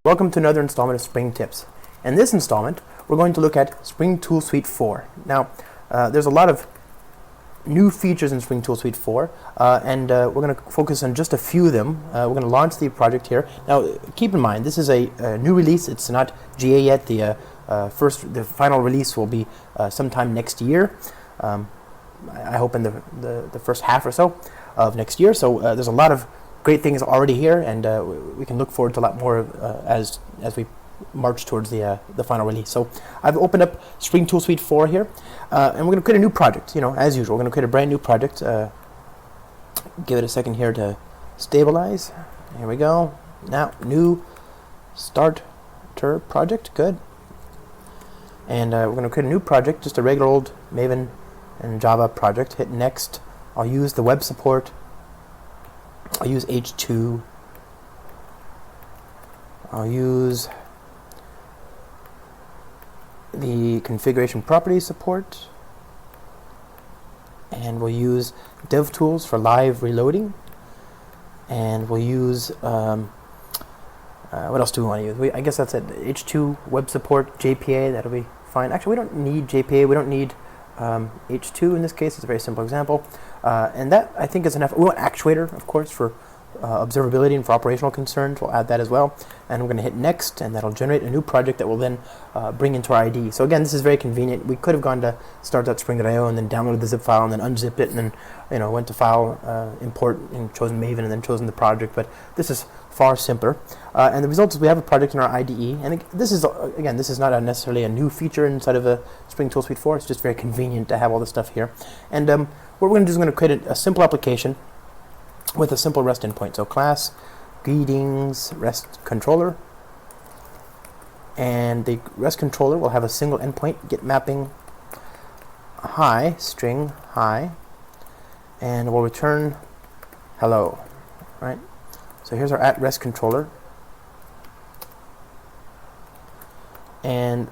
Welcome to another installment of Spring Tips. In this installment, we're going to look at Spring Tool Suite 4. Now, there's a lot of new features in Spring Tool Suite 4, and we're going to focus on just a few of them. We're going to launch the project here. Now, keep in mind, this is a new release. It's not GA yet. The final release will be sometime next year. I hope in the first half or so of next year. So there's a lot of great things already here, and we can look forward to a lot more as we march towards the final release. So I've opened up Spring Tool Suite 4 here, and we're going to create a new project. As usual, we're going to create a brand new project. Give it a second here to stabilize. Here we go. Now, new starter project. Good. And we're going to create a new project, just a regular old Maven and Java project. Hit next. I'll use the web support. I'll use H2. I'll use the configuration properties support. And we'll use DevTools for live reloading. And we'll use, what else do we want to use? I guess that's it. H2, web support, JPA, that'll be fine. Actually, we don't need JPA. We don't need H2 in this case. It's a very simple example. And that, I think, is enough. We want actuator, of course, for observability and for operational concerns. We'll add that as well. And we're going to hit next, and that'll generate a new project that we'll then bring into our IDE. So again, this is very convenient. We could have gone to start.spring.io and then downloaded the zip file and then unzipped it and then went to file, import, and chosen Maven and then chosen the project. But this is far simpler. And the result is we have a project in our IDE. And this is, again, this is not necessarily a new feature inside of a Spring Tool Suite 4. It's just very convenient to have all this stuff here. And what we're going to do is we're going to create a simple application with a simple REST endpoint. So class greetings REST controller, and the REST controller will have a single endpoint, get mapping hi, string hi, and we'll return hello. Right. So here's our @REST controller, and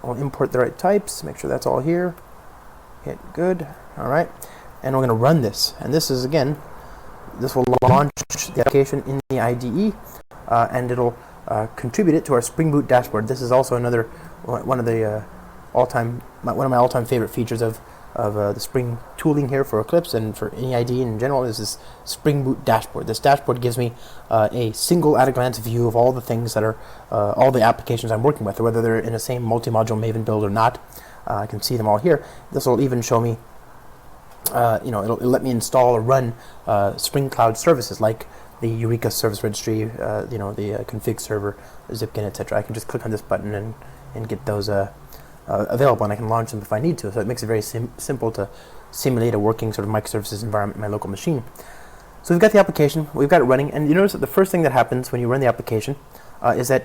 we'll import the right types. Make sure that's all here. Hit good. All right. And we're going to run this. And this is, again, this will launch the application in the IDE, and it'll contribute it to our Spring Boot dashboard. This is also another one of my all-time favorite features of the Spring tooling here for Eclipse and for any IDE in general is this Spring Boot dashboard. This dashboard gives me a single at-a-glance view of all the things that are all the applications I'm working with, or whether they're in the same multi-module Maven build or not. I can see them all here. This will even show me it'll let me install or run Spring Cloud services like the Eureka Service Registry, the config server, Zipkin, etc. I can just click on this button and get those available, and I can launch them if I need to. So it makes it very simple to simulate a working sort of microservices environment in my local machine. So we've got the application, we've got it running, and you notice that the first thing that happens when you run the application is that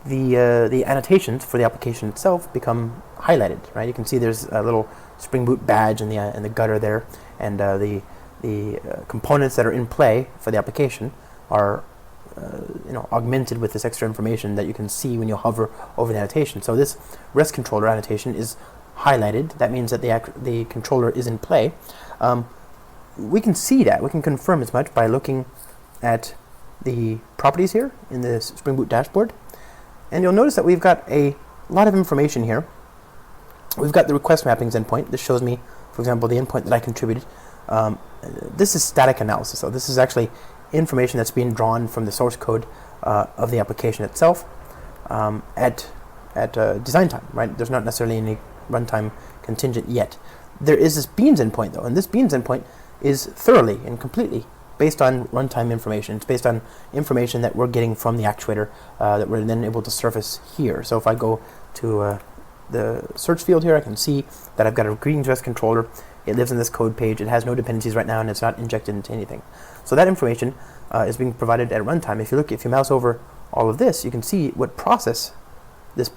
the annotations for the application itself become highlighted. Right, you can see there's a little Spring Boot badge in the gutter there, and the components that are in play for the application are augmented with this extra information that you can see when you hover over the annotation. So this REST controller annotation is highlighted. That means that the controller is in play. We can see that. We can confirm as much by looking at the properties here in the Spring Boot dashboard. And you'll notice that we've got a lot of information here. We've got the request mappings endpoint. This shows me, for example, the endpoint that I contributed. This is static analysis. So this is actually information that's being drawn from the source code of the application itself at design time. Right? There's not necessarily any runtime contingent yet. There is this beans endpoint though, and this beans endpoint is thoroughly and completely based on runtime information. It's based on information that we're getting from the actuator that we're then able to surface here. So if I go to the search field here, I can see that I've got a greetings REST controller. It lives in this code page. It has no dependencies right now, and it's not injected into anything. So that information is being provided at runtime. If you mouse over all of this, you can see what process this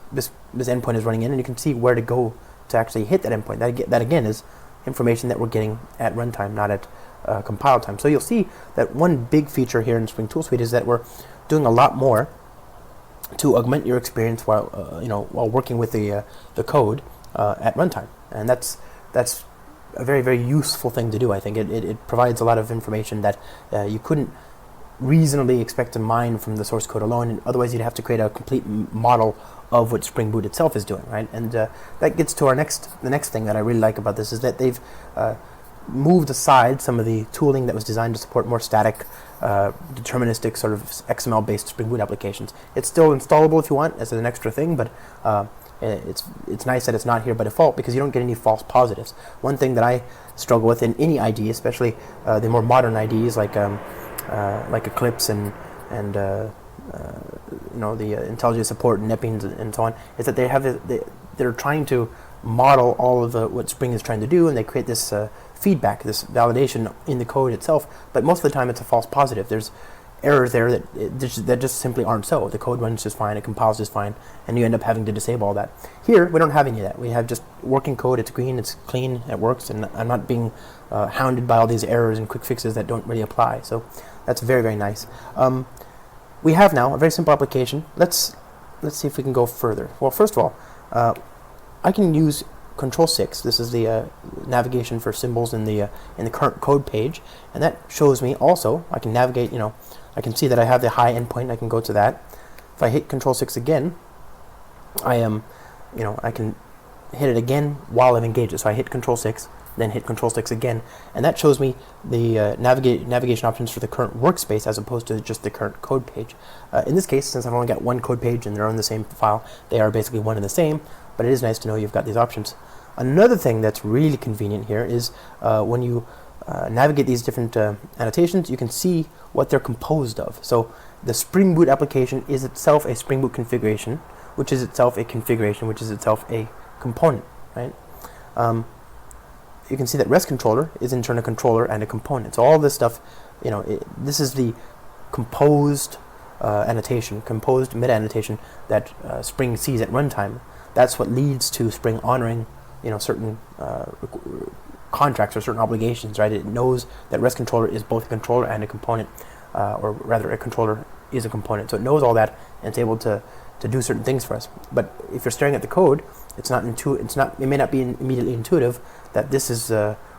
endpoint is running in, and you can see where to go to actually hit that endpoint. That again is information that we're getting at runtime, not at compile time. So you'll see that one big feature here in Spring Tool Suite is that we're doing a lot more to augment your experience while while working with the code at runtime, and that's a very, very useful thing to do. I think it provides a lot of information that you couldn't reasonably expect to mine from the source code alone, and otherwise you'd have to create a complete model of what Spring Boot itself is doing, right? And that gets to the next thing that I really like about this is that they've moved aside some of the tooling that was designed to support more static, deterministic sort of XML-based Spring Boot applications. It's still installable if you want as an extra thing, but it's nice that it's not here by default because you don't get any false positives. One thing that I struggle with in any IDE, especially the more modern IDEs like Eclipse and you know, the IntelliJ support and Neppings and so on, is that they're trying to model all of what Spring is trying to do, and they create this feedback, this validation in the code itself. But most of the time, it's a false positive. There's errors there that just simply aren't so. The code runs just fine, it compiles just fine, and you end up having to disable all that. Here, we don't have any of that. We have just working code. It's green, it's clean, it works, and I'm not being hounded by all these errors and quick fixes that don't really apply. So that's very, very nice. We have now a very simple application. Let's see if we can go further. Well, first of all, I can use Control-6. This is the navigation for symbols in the current code page, and that shows me also. I can navigate. You know, I can see that I have the high endpoint. I can go to that. If I hit Control-6 again, I am, you know, I can hit it again while I'm engaged. So I hit Control-6, then hit Control-6 again, and that shows me the navigation options for the current workspace as opposed to just the current code page. In this case, since I've only got one code page and they're on the same file, they are basically one and the same, but it is nice to know you've got these options. Another thing that's really convenient here is when you navigate these different annotations, you can see what they're composed of. So the Spring Boot application is itself a Spring Boot configuration, which is itself a configuration, which is itself a component, right? You can see that REST controller is in turn a controller and a component. So all this stuff, you know, this is the composed annotation, composed meta annotation that Spring sees at runtime. That's what leads to Spring honoring, you know, certain contracts or certain obligations, right? It knows that REST controller is both a controller and a component, or rather, a controller is a component. So it knows all that and it's able to do certain things for us. But if you're staring at the code, it may not be immediately intuitive that this is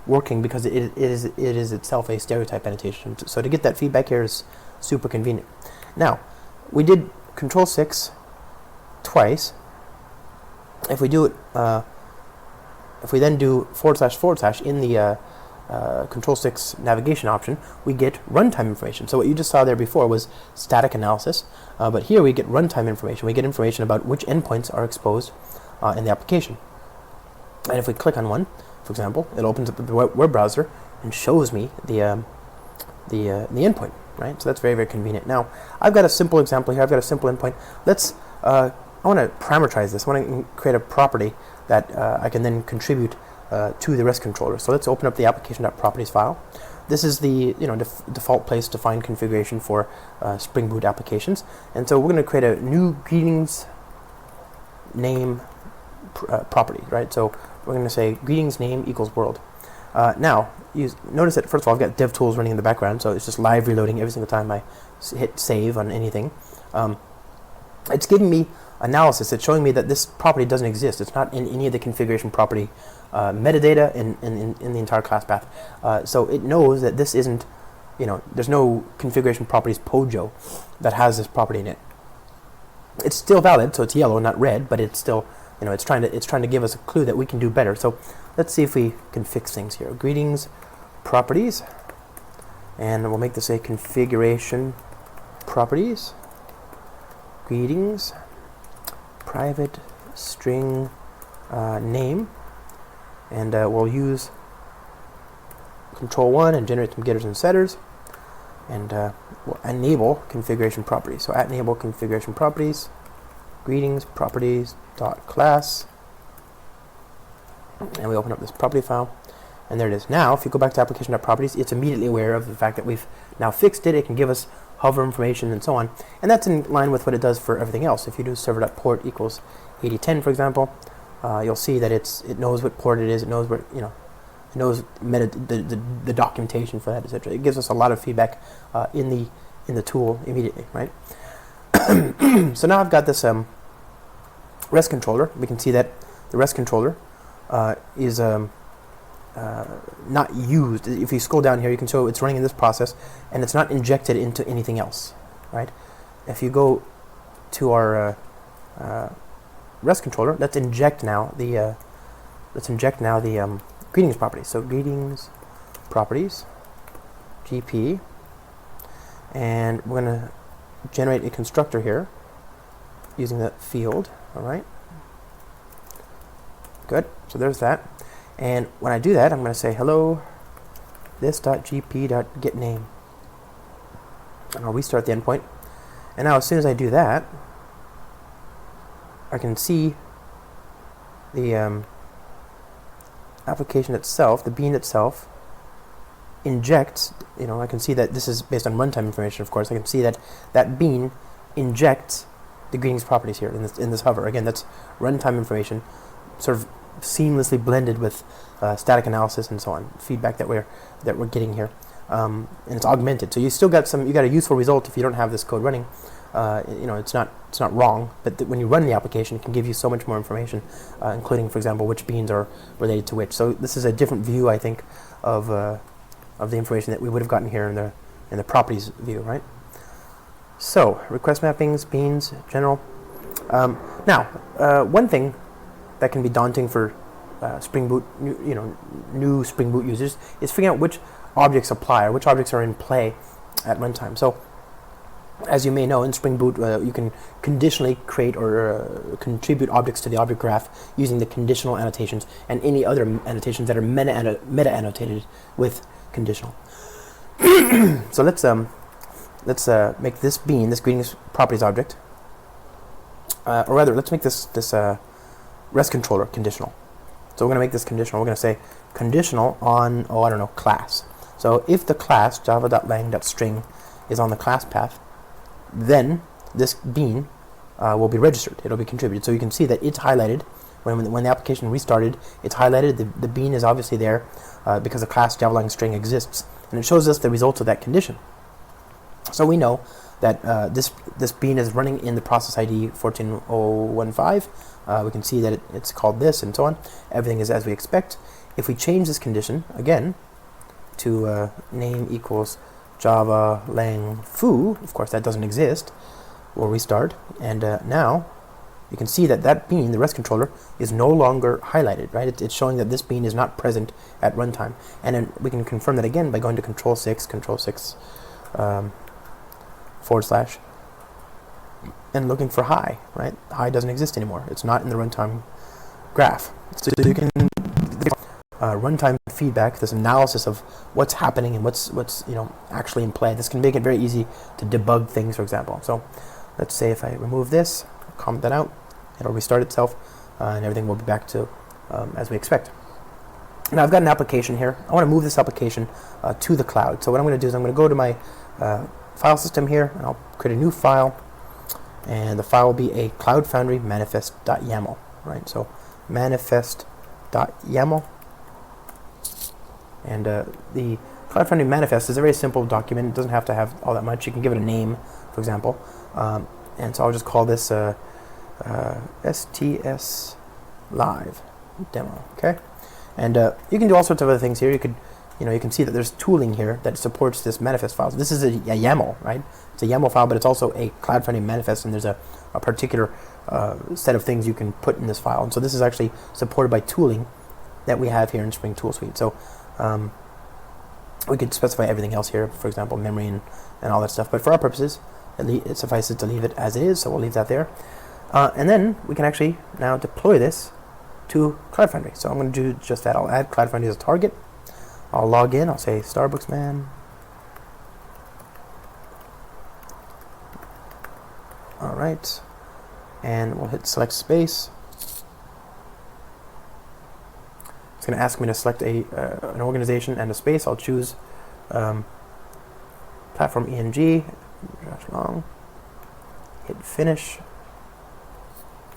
working because it is itself a stereotype annotation. So to get that feedback here is super convenient. Now, we did Control-6 twice. If we do it, if we then do / in the Control-6 navigation option, we get runtime information. So what you just saw there before was static analysis, but here we get runtime information. We get information about which endpoints are exposed in the application. And if we click on one, for example, it opens up the web browser and shows me the endpoint, right? So that's very, very convenient. Now, I've got a simple example here. I've got a simple endpoint. Let's I want to parameterize this. I want to create a property that I can then contribute to the REST controller. So let's open up the application.properties file. This is the default place to find configuration for Spring Boot applications. And so we're going to create a new greetings name property, right? So we're going to say greetings name equals world. Now, notice that first of all, I've got DevTools running in the background, so it's just live reloading every single time I hit save on anything. It's giving me analysis. It's showing me that this property doesn't exist. It's not in any of the configuration property metadata in the entire class path. So it knows that this isn't, there's no configuration properties POJO that has this property in it. It's still valid, so it's yellow, not red, but it's still, it's trying to give us a clue that we can do better. So let's see if we can fix things here. Greetings properties, and we'll make this a configuration properties. Greetings private string name, and we'll use control-1 and generate some getters and setters, and we'll enable configuration properties. So enable configuration properties, greetings properties dot class, and we open up this property file, and there it is. Now, if you go back to application.properties, it's immediately aware of the fact that we've now fixed it. It can give us hover information and so on, and that's in line with what it does for everything else. If you do server.port equals 8010, for example, you'll see that it knows what port it is. It knows where, it knows the documentation for that, etc. It gives us a lot of feedback in the tool immediately, right? So now I've got this REST controller. We can see that the REST controller is not used. If you scroll down here, you can show it's running in this process, and it's not injected into anything else, right? If you go to our REST controller, let's inject now the greetings properties. So greetings properties, GP, and we're going to generate a constructor here using the field. All right. Good. So there's that. And when I do that, I'm going to say hello this.gp.getName. And I'll restart the endpoint. And now as soon as I do that, I can see the application itself, the bean itself, injects, I can see that this is based on runtime information, of course. I can see that that bean injects the greetings properties here in this hover. Again, that's runtime information, sort of seamlessly blended with static analysis and so on, feedback that we're getting here, and it's augmented. So you still got a useful result if you don't have this code running. It's not wrong, but when you run the application, it can give you so much more information, including, for example, which beans are related to which. So this is a different view, I think, of the information that we would have gotten here in the properties view, right? So request mappings, beans, general. Now, one thing that can be daunting for Spring Boot, new Spring Boot users is figuring out which objects apply or which objects are in play at runtime. So, as you may know, in Spring Boot, you can conditionally create or contribute objects to the object graph using the conditional annotations and any other annotations that are meta annotated with conditional. So let's make this bean, this greetings properties object, or rather, let's make this REST controller conditional. So we're going to make this conditional. We're going to say conditional on, class. So if the class java.lang.string is on the class path, then this bean will be registered. It'll be contributed. So you can see that it's highlighted. When the application restarted, it's highlighted. The bean is obviously there because the class java.lang.string exists. And it shows us the results of that condition. So we know that this bean is running in the process ID 14015. We can see that it's called this and so on. Everything is as we expect. If we change this condition again to name equals java lang foo, of course that doesn't exist, we'll restart, and now you can see that bean, the REST controller, is no longer highlighted, right? It's showing that this bean is not present at runtime. And then we can confirm that again by going to control 6 / and looking for hi, right? Hi doesn't exist anymore. It's not in the runtime graph. So you can runtime feedback, this analysis of what's happening and what's actually in play. This can make it very easy to debug things, for example. So let's say if I remove this, comment that out, it'll restart itself, and everything will be back to as we expect. Now I've got an application here. I want to move this application to the cloud. So what I'm going to do is I'm going to go to my file system here, and I'll create a new file, and the file will be a Cloud Foundry manifest.yaml, right? So manifest.yaml, and the Cloud Foundry manifest is a very simple document. It doesn't have to have all that much. You can give it a name, for example, and so I'll just call this STS Live demo, okay? And you can do all sorts of other things here. You can see that there's tooling here that supports this manifest file. So this is a YAML, right? It's a YAML file, but it's also a Cloud Foundry manifest, and there's a particular set of things you can put in this file. And so this is actually supported by tooling that we have here in Spring Tool Suite. So we could specify everything else here, for example, memory and all that stuff. But for our purposes, it suffices to leave it as it is, so we'll leave that there. And then we can actually now deploy this to Cloud Foundry. So I'm going to do just that. I'll add Cloud Foundry as a target. I'll log in. I'll say Starbucks man. All right, and we'll hit select space. It's going to ask me to select an organization and a space. I'll choose platform ENG. Josh Long. Hit finish.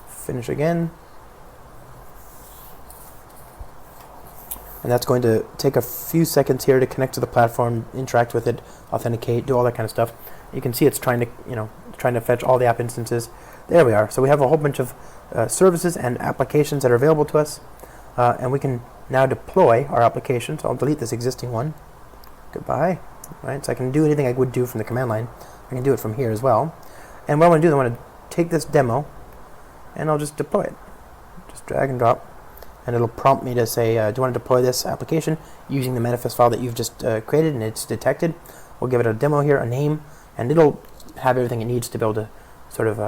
Finish again. And that's going to take a few seconds here to connect to the platform, interact with it, authenticate, do all that kind of stuff. You can see it's trying to fetch all the app instances. There we are. So we have a whole bunch of services and applications that are available to us, and we can now deploy our application. So I'll delete this existing one. Goodbye. Right, so I can do anything I would do from the command line. I can do it from here as well. And what I want to do is I want to take this demo and I'll just deploy it. Just drag and drop. And it'll prompt me to say, do you want to deploy this application using the manifest file that you've just created and it's detected? We'll give it a demo here, a name, and it'll have everything it needs to be able to sort of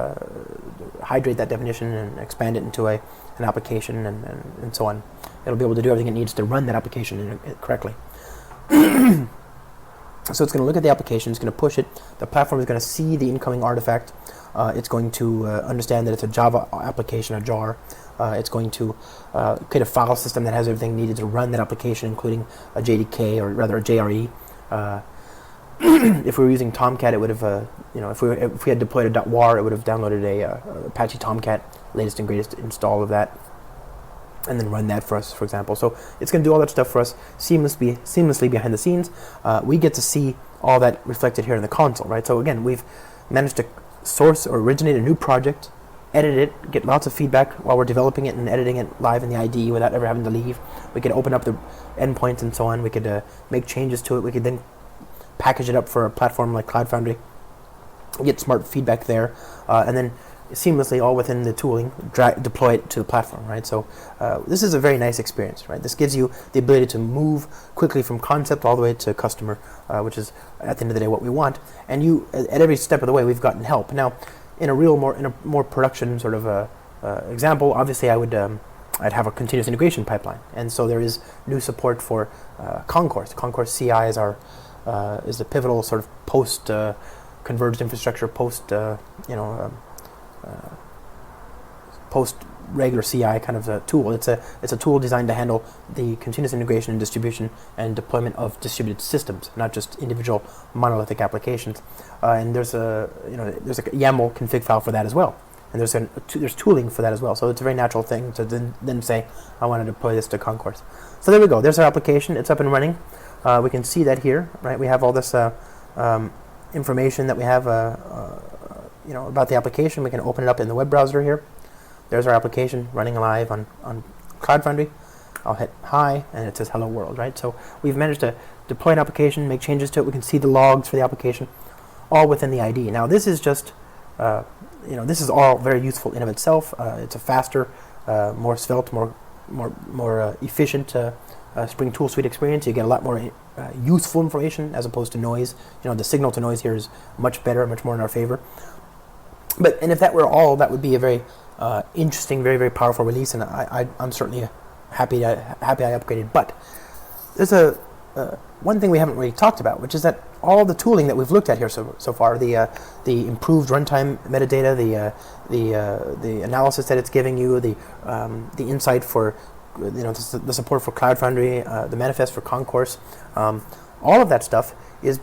hydrate that definition and expand it into an application and so on. It'll be able to do everything it needs to run that application correctly. So it's going to look at the application, it's going to push it, the platform is going to see the incoming artifact, it's going to understand that it's a Java application, a jar, it's going to create a file system that has everything needed to run that application, including a JDK, or rather a JRE. If we were using Tomcat, it would have, if we had deployed a .war, it would have downloaded a Apache Tomcat, latest and greatest install of that, and then run that for us, for example. So it's going to do all that stuff for us seamlessly behind the scenes. We get to see all that reflected here in the console, right? So again, we've managed to source or originate a new project, edit it, get lots of feedback while we're developing it and editing it live in the IDE without ever having to leave. We could open up the endpoints and so on. We could make changes to it. We could then package it up for a platform like Cloud Foundry, get smart feedback there, and then seamlessly, all within the tooling, deploy it to the platform, right? So this is a very nice experience, right? This gives you the ability to move quickly from concept all the way to customer, which is at the end of the day what we want. And you, at every step of the way, we've gotten help. Now, in a more production sort of example, obviously I'd have a continuous integration pipeline, and so there is new support for Concourse. Concourse CI is the pivotal sort of post converged infrastructure, post regular CI kind of a tool. It's a tool designed to handle the continuous integration and distribution and deployment of distributed systems, not just individual monolithic applications. And there's a YAML config file for that as well. And there's tooling for that as well. So it's a very natural thing to then say, I want to deploy this to Concourse. So there we go. There's our application. It's up and running. We can see that here, right? We have all this information that we have about the application. We can open it up in the web browser here. There's our application running live on Cloud Foundry. I'll hit hi, and it says hello world, right? So we've managed to deploy an application, make changes to it. We can see the logs for the application, all within the IDE. Now this is just, this is all very useful in of itself. It's a faster, more svelte, more efficient Spring Tool Suite experience. You get a lot more useful information as opposed to noise. The signal to noise here is much better, much more in our favor. And if that were all, that would be a very interesting, very, very powerful release, and I'm certainly happy I upgraded. But there's one thing we haven't really talked about, which is that all the tooling that we've looked at here so far, the improved runtime metadata, the analysis that it's giving you, the insight for the support for Cloud Foundry, the manifest for Concourse, all of that stuff is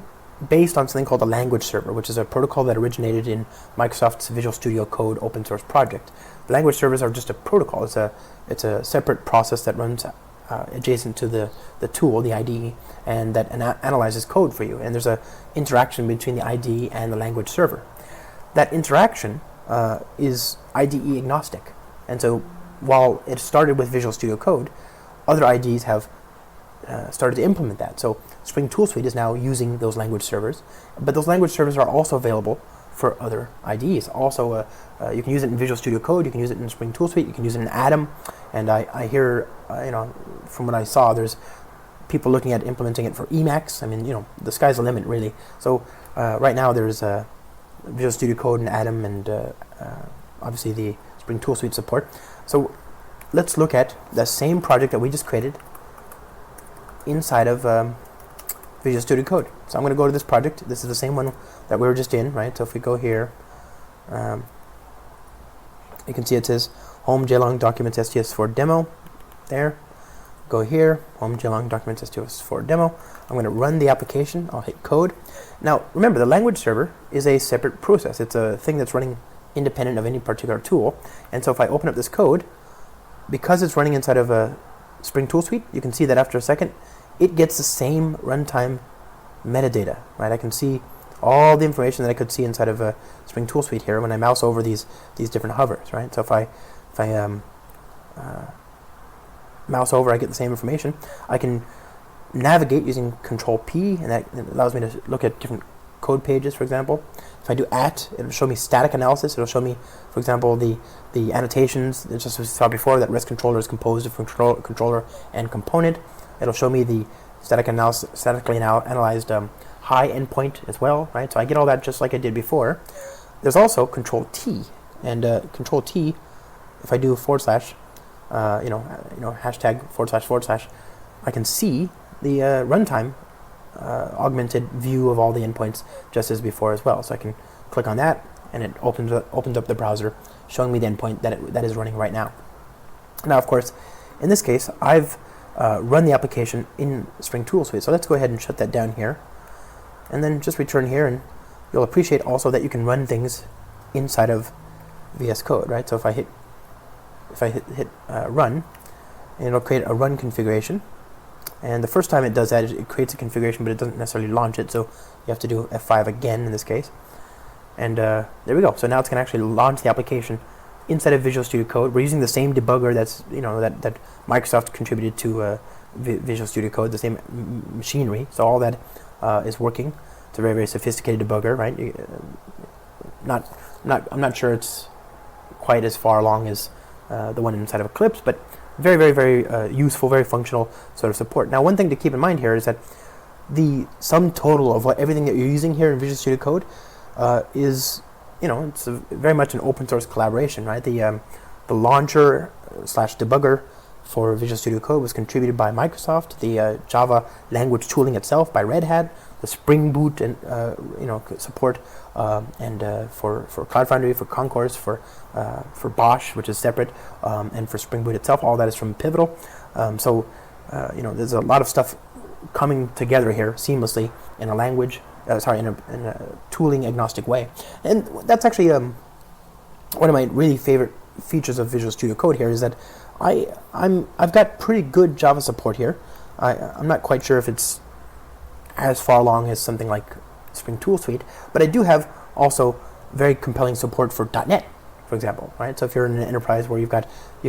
based on something called a language server, which is a protocol that originated in Microsoft's Visual Studio Code open source project. The language servers are just a protocol. It's a separate process that runs adjacent to the tool, the IDE, and that analyzes code for you. And there's an interaction between the IDE and the language server. That interaction is IDE-agnostic. And so while it started with Visual Studio Code, other IDEs have started to implement that. So Spring Tool Suite is now using those language servers, but those language servers are also available for other IDEs. Also, you can use it in Visual Studio Code, you can use it in Spring Tool Suite, you can use it in Atom, and I hear, from what I saw, there's people looking at implementing it for Emacs. I mean, the sky's the limit, really. So right now there's Visual Studio Code and Atom, and obviously the Spring Tool Suite support. So let's look at the same project that we just created inside of Visual Studio Code. So I'm going to go to this project. This is the same one that we were just in, right? So if we go here, you can see it says home JLong documents STS4 demo. There. Go here, home JLong documents STS4 demo. I'm going to run the application. I'll hit code. Now remember, the language server is a separate process. It's a thing that's running independent of any particular tool. And so if I open up this code, because it's running inside of a Spring Tool Suite, you can see that after a second, it gets the same runtime metadata, right? I can see all the information that I could see inside of a Spring Tool Suite here when I mouse over these different hovers, right? So if I mouse over, I get the same information. I can navigate using Control P, and that allows me to look at different code pages, for example. If I do it'll show me static analysis. It'll show me, for example, the annotations, just as we saw before, that REST controller is composed of controller and component. It'll show me the statically analyzed high endpoint as well, right? So I get all that just like I did before. There's also Control T, and Control T, if I do / hashtag // I can see the runtime augmented view of all the endpoints just as before as well. So I can click on that, and it opens up the browser, showing me the endpoint that is running right now. Now, of course, in this case, I've run the application in Spring Tool Suite. So let's go ahead and shut that down here, and then just return here, and you'll appreciate also that you can run things inside of VS Code, right? So if I hit run, and it'll create a run configuration. And the first time it does that, it creates a configuration, but it doesn't necessarily launch it, so you have to do F5 again in this case. And there we go. So now it's going to actually launch the application inside of Visual Studio Code. We're using the same debugger that's that Microsoft contributed to Visual Studio Code, the same machinery. So all that is working. It's a very, very sophisticated debugger, right? I'm not sure it's quite as far along as the one inside of Eclipse, but very, very, very useful, very functional sort of support. Now, one thing to keep in mind here is that the sum total of everything that you're using here in Visual Studio Code is, it's very much an open source collaboration, right? The launcher / debugger for Visual Studio Code was contributed by Microsoft. The Java language tooling itself by Red Hat. The Spring Boot and support and for Cloud Foundry, for Concourse, for Bosch, which is separate, and for Spring Boot itself. All that is from Pivotal. So there's a lot of stuff coming together here seamlessly in a language. In a tooling agnostic way, and that's actually one of my really favorite features of Visual Studio Code here is that I've got pretty good Java support here. I'm not quite sure if it's as far along as something like Spring Tool Suite, but I do have also very compelling support for .NET, for example, right? So if you're in an enterprise where you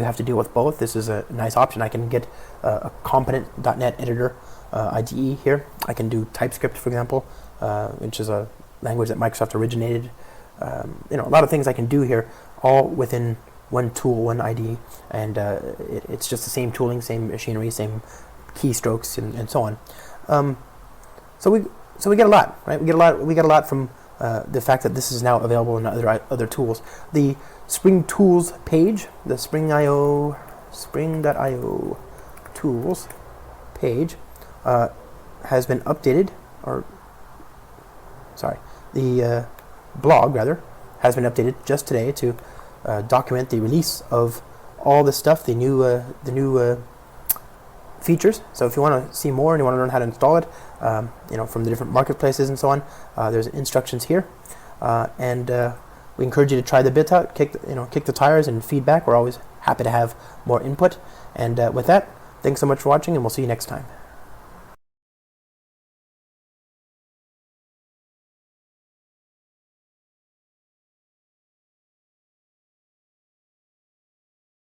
have to deal with both, this is a nice option. I can get a competent .NET editor IDE here. I can do TypeScript, for example, which is a language that Microsoft originated. A lot of things I can do here, all within one tool, one IDE, and it's just the same tooling, same machinery, same keystrokes, and so on. So we get a lot, right? We get a lot from the fact that this is now available in other tools. The Spring Tools page, the Spring.io tools page has been updated, the blog rather has been updated just today to document the release of all this stuff, the new features. So if you want to see more and you want to learn how to install it, from the different marketplaces and so on, there's instructions here, and we encourage you to try the bits out, kick the tires, and feedback. We're always happy to have more input. And with that, thanks so much for watching, and we'll see you next time.